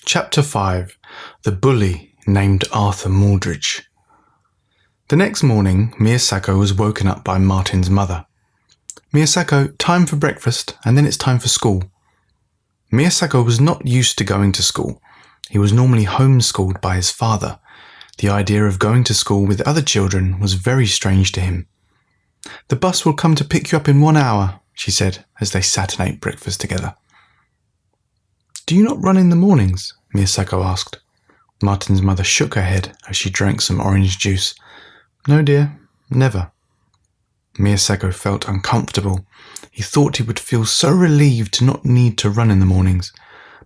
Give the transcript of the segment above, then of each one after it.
Chapter 5. The Bully Named Arthur Muldridge. The next morning, Miyasako was woken up by Martin's mother. "Miyasako, time for breakfast, and then it's time for school." Miyasako was not used to going to school. He was normally homeschooled by his father. The idea of going to school with other children was very strange to him. "The bus will come to pick you up in 1 hour," she said as they sat and ate breakfast together. "Do you not run in the mornings?" Miyasako asked. Martin's mother shook her head as she drank some orange juice. "No, dear, never." Miyasako felt uncomfortable. He thought he would feel so relieved to not need to run in the mornings,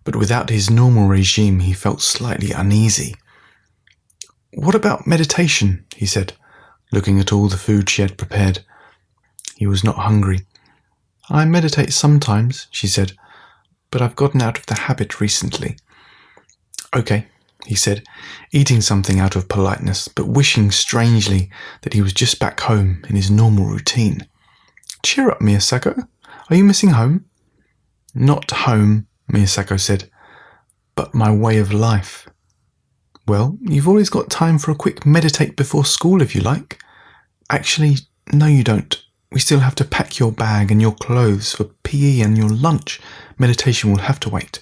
but without his normal regime he felt slightly uneasy. "What about meditation?" he said, looking at all the food she had prepared. He was not hungry. "I meditate sometimes," she said, "but I've gotten out of the habit recently." "Okay," he said, eating something out of politeness, but wishing strangely that he was just back home in his normal routine. "Cheer up, Miyasako. Are you missing home?" "Not home," Miyasako said, "but my way of life." "Well, you've always got time for a quick meditate before school if you like." "Actually, no you don't. We still have to pack your bag and your clothes for PE and your lunch. Meditation will have to wait."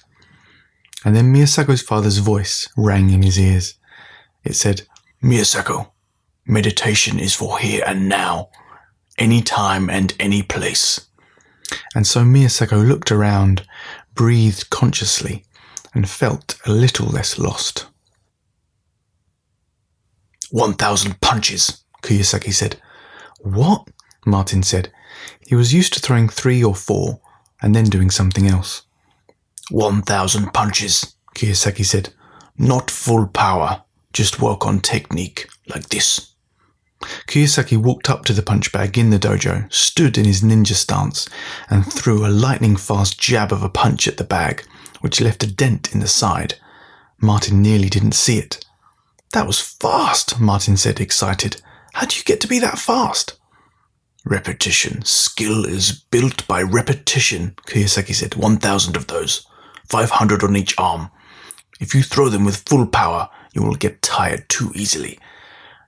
And then Miyasako's father's voice rang in his ears. It said, "Miyasako, meditation is for here and now, any time and any place." And so Miyasako looked around, breathed consciously, and felt a little less lost. 1,000 punches, Kiyosaki said. "What?" Martin said. He was used to throwing 3 or 4 and then doing something else. 1,000 punches, Kiyosaki said. "Not full power, just work on technique, like this." Kiyosaki walked up to the punch bag in the dojo, stood in his ninja stance, and threw a lightning-fast jab of a punch at the bag, which left a dent in the side. Martin nearly didn't see it. "That was fast," Martin said, excited. "How do you get to be that fast?" "Repetition. Skill is built by repetition," Kiyosaki said. 1,000 of those. 500 on each arm. If you throw them with full power, you will get tired too easily.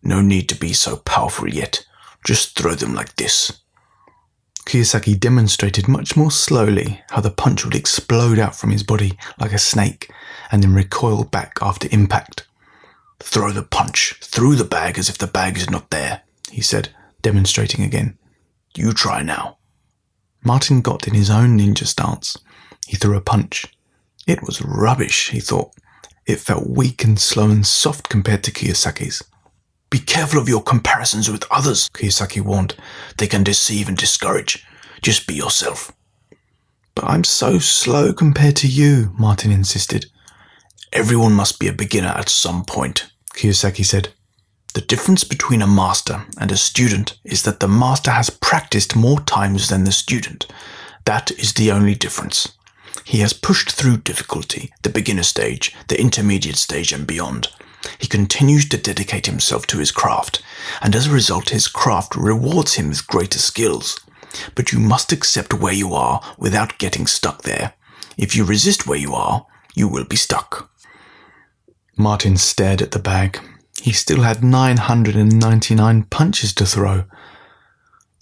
No need to be so powerful yet. Just throw them like this." Kiyosaki demonstrated much more slowly how the punch would explode out from his body like a snake and then recoil back after impact. "Throw the punch through the bag as if the bag is not there," he said, demonstrating again. "You try now." Martin got in his own ninja stance. He threw a punch. It was rubbish, he thought. It felt weak and slow and soft compared to Kiyosaki's. "Be careful of your comparisons with others," Kiyosaki warned. "They can deceive and discourage. Just be yourself." "But I'm so slow compared to you," Martin insisted. "Everyone must be a beginner at some point," Kiyosaki said. "The difference between a master and a student is that the master has practiced more times than the student. That is the only difference. He has pushed through difficulty, the beginner stage, the intermediate stage and beyond. He continues to dedicate himself to his craft, and as a result his craft rewards him with greater skills. But you must accept where you are without getting stuck there. If you resist where you are, you will be stuck." Martin stared at the bag. He still had 999 punches to throw.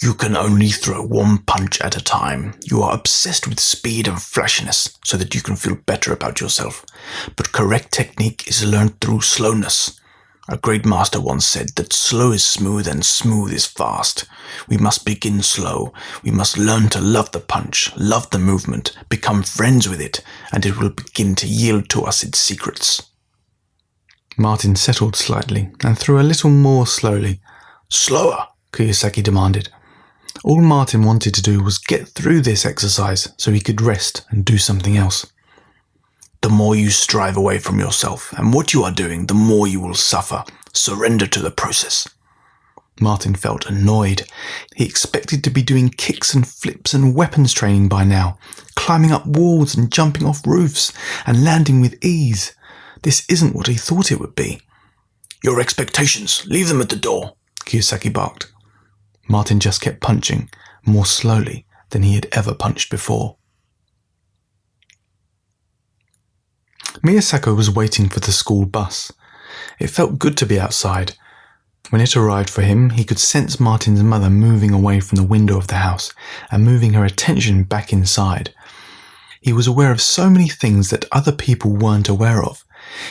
"You can only throw 1 punch at a time. You are obsessed with speed and flashiness so that you can feel better about yourself. But correct technique is learned through slowness. A great master once said that slow is smooth and smooth is fast. We must begin slow. We must learn to love the punch, love the movement, become friends with it, and it will begin to yield to us its secrets." Martin settled slightly and threw a little more slowly. "Slower," Kiyosaki demanded. All Martin wanted to do was get through this exercise so he could rest and do something else. "The more you strive away from yourself and what you are doing, the more you will suffer. Surrender to the process." Martin felt annoyed. He expected to be doing kicks and flips and weapons training by now, climbing up walls and jumping off roofs and landing with ease. This isn't what he thought it would be. "Your expectations, leave them at the door," Kiyosaki barked. Martin just kept punching, more slowly than he had ever punched before. Miyasako was waiting for the school bus. It felt good to be outside. When it arrived for him, he could sense Martin's mother moving away from the window of the house and moving her attention back inside. He was aware of so many things that other people weren't aware of.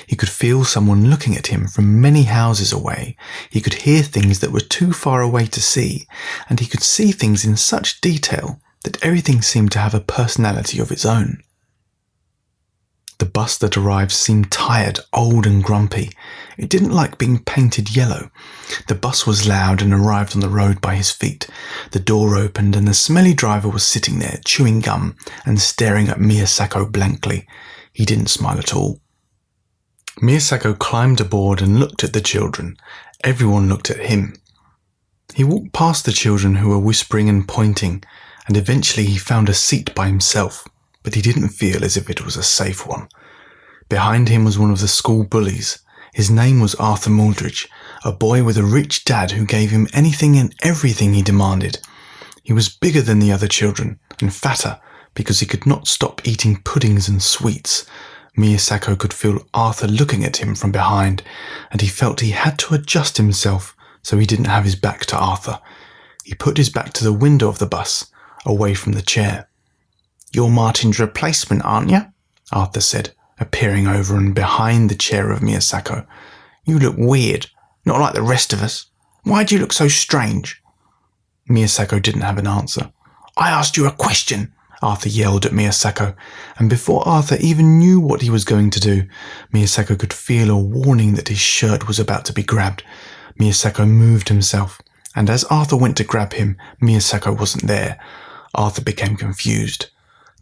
He could feel someone looking at him from many houses away. He could hear things that were too far away to see, and he could see things in such detail that everything seemed to have a personality of its own. The bus that arrived seemed tired, old and grumpy. It didn't like being painted yellow. The bus was loud and arrived on the road by his feet. The door opened and the smelly driver was sitting there, chewing gum and staring at Miyasako blankly. He didn't smile at all. Miyasako climbed aboard and looked at the children. Everyone looked at him. He walked past the children who were whispering and pointing, and eventually he found a seat by himself. But he didn't feel as if it was a safe one. Behind him was one of the school bullies. His name was Arthur Muldridge, a boy with a rich dad who gave him anything and everything he demanded. He was bigger than the other children and fatter because he could not stop eating puddings and sweets. Miyasako could feel Arthur looking at him from behind, and he felt he had to adjust himself so he didn't have his back to Arthur. He put his back to the window of the bus, away from the chair. "You're Martin's replacement, aren't you?" Arthur said, appearing over and behind the chair of Miyasako. "You look weird, not like the rest of us. Why do you look so strange?" Miyasako didn't have an answer. "I asked you a question," Arthur yelled at Miyasako, and before Arthur even knew what he was going to do, Miyasako could feel a warning that his shirt was about to be grabbed. Miyasako moved himself, and as Arthur went to grab him, Miyasako wasn't there. Arthur became confused.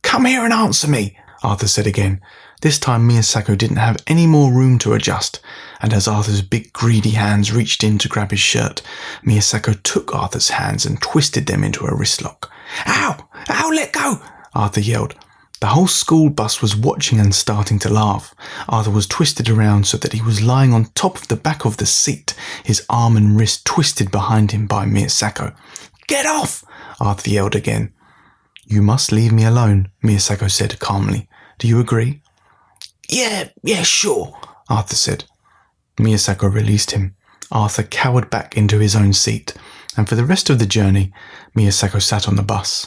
"Come here and answer me," Arthur said again. This time Miyasako didn't have any more room to adjust, and as Arthur's big greedy hands reached in to grab his shirt, Miyasako took Arthur's hands and twisted them into a wrist lock. "Ow! Ow, let go!" Arthur yelled. The whole school bus was watching and starting to laugh. Arthur was twisted around so that he was lying on top of the back of the seat, his arm and wrist twisted behind him by Miyasako. "Get off!" Arthur yelled again. "You must leave me alone," Miyasako said calmly. "Do you agree?" Yeah, sure," Arthur said. Miyasako released him. Arthur cowered back into his own seat, and for the rest of the journey, Miyasako sat on the bus,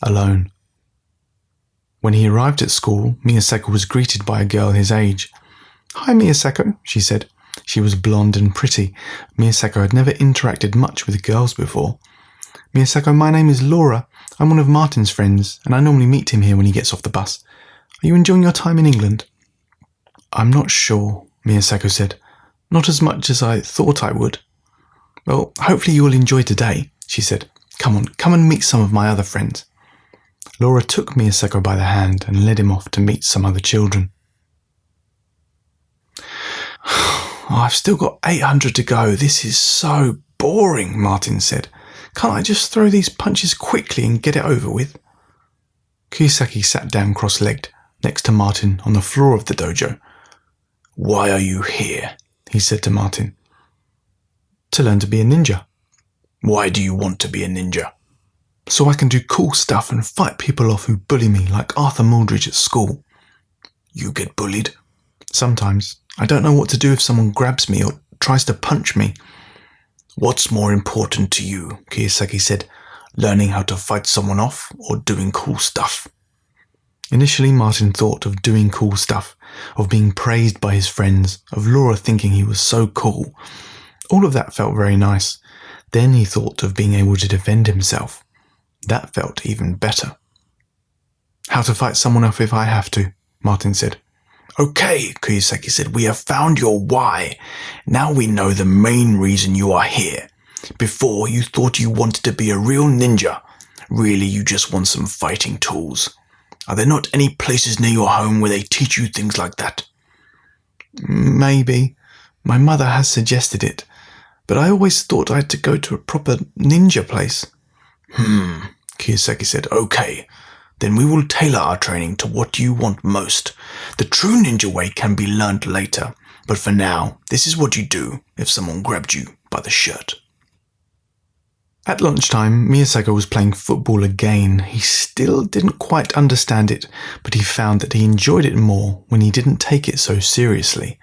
alone. When he arrived at school, Miyasako was greeted by a girl his age. "Hi, Miyasako," she said. She was blonde and pretty. Miyasako had never interacted much with girls before. "Miyasako, my name is Laura. I'm one of Martin's friends, and I normally meet him here when he gets off the bus. Are you enjoying your time in England?" "I'm not sure," Miyasako said. "Not as much as I thought I would." "Well, hopefully you'll enjoy today," she said. Come and meet some of my other friends." Laura took Miyasako by the hand and led him off to meet some other children. "I've still got 800 to go. This is so boring," Martin said. "Can't I just throw these punches quickly and get it over with?" Kisaki sat down cross-legged next to Martin on the floor of the dojo. "Why are you here?" he said to Martin. "To learn to be a ninja." "Why do you want to be a ninja?" "So I can do cool stuff and fight people off who bully me like Arthur Muldridge at school." "You get bullied?" "Sometimes. I don't know what to do if someone grabs me or tries to punch me." "What's more important to you?" Kiyosaki said. "Learning how to fight someone off or doing cool stuff?" Initially, Martin thought of doing cool stuff, of being praised by his friends, of Laura thinking he was so cool. All of that felt very nice. Then he thought of being able to defend himself. That felt even better. "How to fight someone off if I have to," Martin said. "Okay," Kiyosaki said, "we have found your why. Now we know the main reason you are here. Before, you thought you wanted to be a real ninja. Really, you just want some fighting tools. Are there not any places near your home where they teach you things like that?" "Maybe. My mother has suggested it. But I always thought I had to go to a proper ninja place." Kiyosaki said. "Okay. Then we will tailor our training to what you want most. The true ninja way can be learned later, but for now, this is what you do if someone grabbed you by the shirt." At lunchtime, Miyasako was playing football again. He still didn't quite understand it, but he found that he enjoyed it more when he didn't take it so seriously.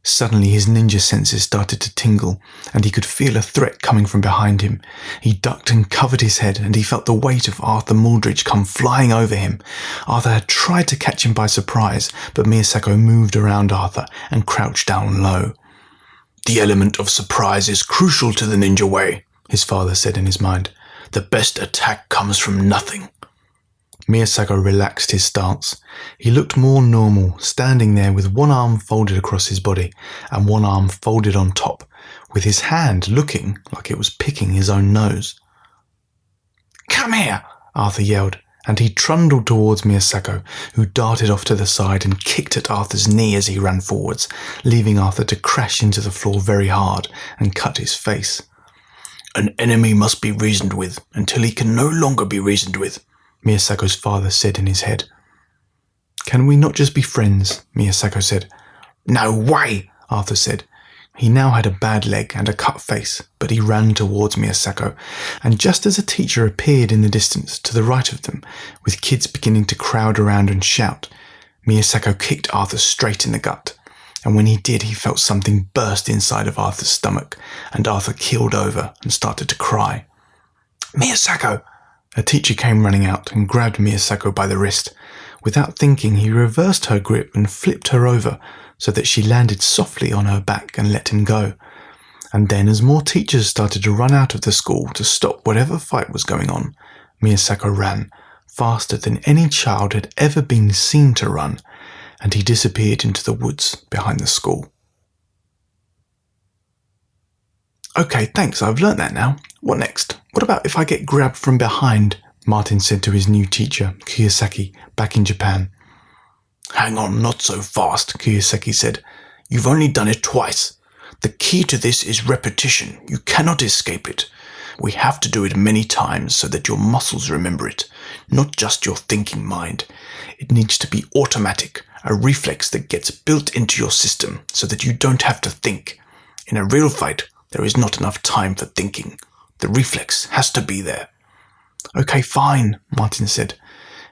Suddenly his ninja senses started to tingle, and he could feel a threat coming from behind him. He ducked and covered his head, and he felt the weight of Arthur Muldridge come flying over him. Arthur had tried to catch him by surprise, but Miyasako moved around Arthur and crouched down low. "The element of surprise is crucial to the ninja way," his father said in his mind. "The best attack comes from nothing." Miyasako relaxed his stance. He looked more normal, standing there with one arm folded across his body and one arm folded on top, with his hand looking like it was picking his own nose. "Come here!" Arthur yelled, and he trundled towards Miyasako, who darted off to the side and kicked at Arthur's knee as he ran forwards, leaving Arthur to crash into the floor very hard and cut his face. "An enemy must be reasoned with until he can no longer be reasoned with," Miyasako's father said in his head. "Can we not just be friends?" Miyasako said. "No way," Arthur said. He now had a bad leg and a cut face, but he ran towards Miyasako, and just as a teacher appeared in the distance to the right of them, with kids beginning to crowd around and shout, Miyasako kicked Arthur straight in the gut, and when he did, he felt something burst inside of Arthur's stomach, and Arthur keeled over and started to cry. "Miyasako!" A teacher came running out and grabbed Miyasako by the wrist. Without thinking, he reversed her grip and flipped her over so that she landed softly on her back and let him go. And then, as more teachers started to run out of the school to stop whatever fight was going on, Miyasako ran, faster than any child had ever been seen to run, and he disappeared into the woods behind the school. "Okay, thanks, I've learnt that now. What next? What about if I get grabbed from behind?" Martin said to his new teacher, Kiyosaki, back in Japan. "Hang on, not so fast," Kiyosaki said. "You've only done it twice. The key to this is repetition. You cannot escape it. We have to do it many times so that your muscles remember it, not just your thinking mind. It needs to be automatic, a reflex that gets built into your system so that you don't have to think. In a real fight, there is not enough time for thinking. The reflex has to be there." "Okay, fine," Martin said.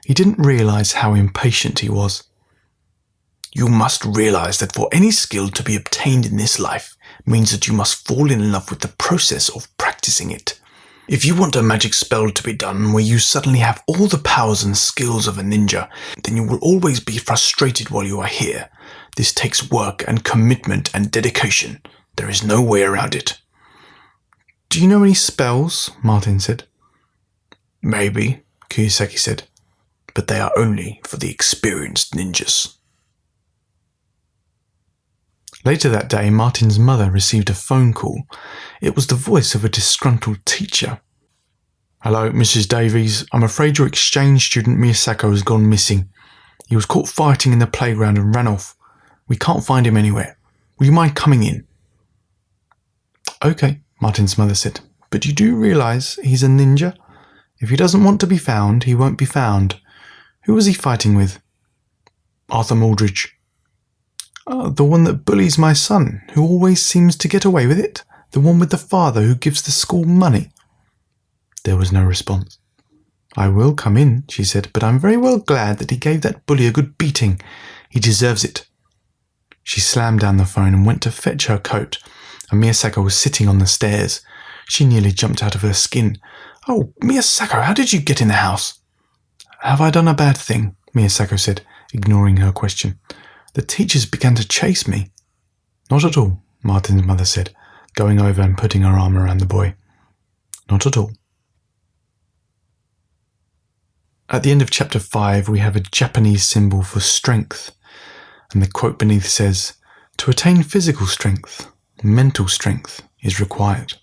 He didn't realize how impatient he was. "You must realize that for any skill to be obtained in this life means that you must fall in love with the process of practicing it. If you want a magic spell to be done where you suddenly have all the powers and skills of a ninja, then you will always be frustrated while you are here. This takes work and commitment and dedication. There is no way around it." "Do you know any spells?" Martin said. "Maybe," Kiyosaki said, "but they are only for the experienced ninjas." Later that day, Martin's mother received a phone call. It was the voice of a disgruntled teacher. "Hello, Mrs. Davies. I'm afraid your exchange student Miyasako has gone missing. He was caught fighting in the playground and ran off. We can't find him anywhere. Will you mind coming in?" "Okay," Martin's mother said, "but you do realize he's a ninja? If he doesn't want to be found, he won't be found. Who was he fighting with?" "Arthur Muldridge." "Oh, the one that bullies my son, who always seems to get away with it? The one with the father who gives the school money?" There was no response. "I will come in," she said, "but I'm very well glad that he gave that bully a good beating. He deserves it." She slammed down the phone and went to fetch her coat, and Miyasako was sitting on the stairs. She nearly jumped out of her skin. "Oh, Miyasako, how did you get in the house?" "Have I done a bad thing?" Miyasako said, ignoring her question. "The teachers began to chase me." "Not at all," Martin's mother said, going over and putting her arm around the boy. "Not at all." At the end of chapter 5, we have a Japanese symbol for strength, and the quote beneath says, "To attain physical strength, mental strength is required."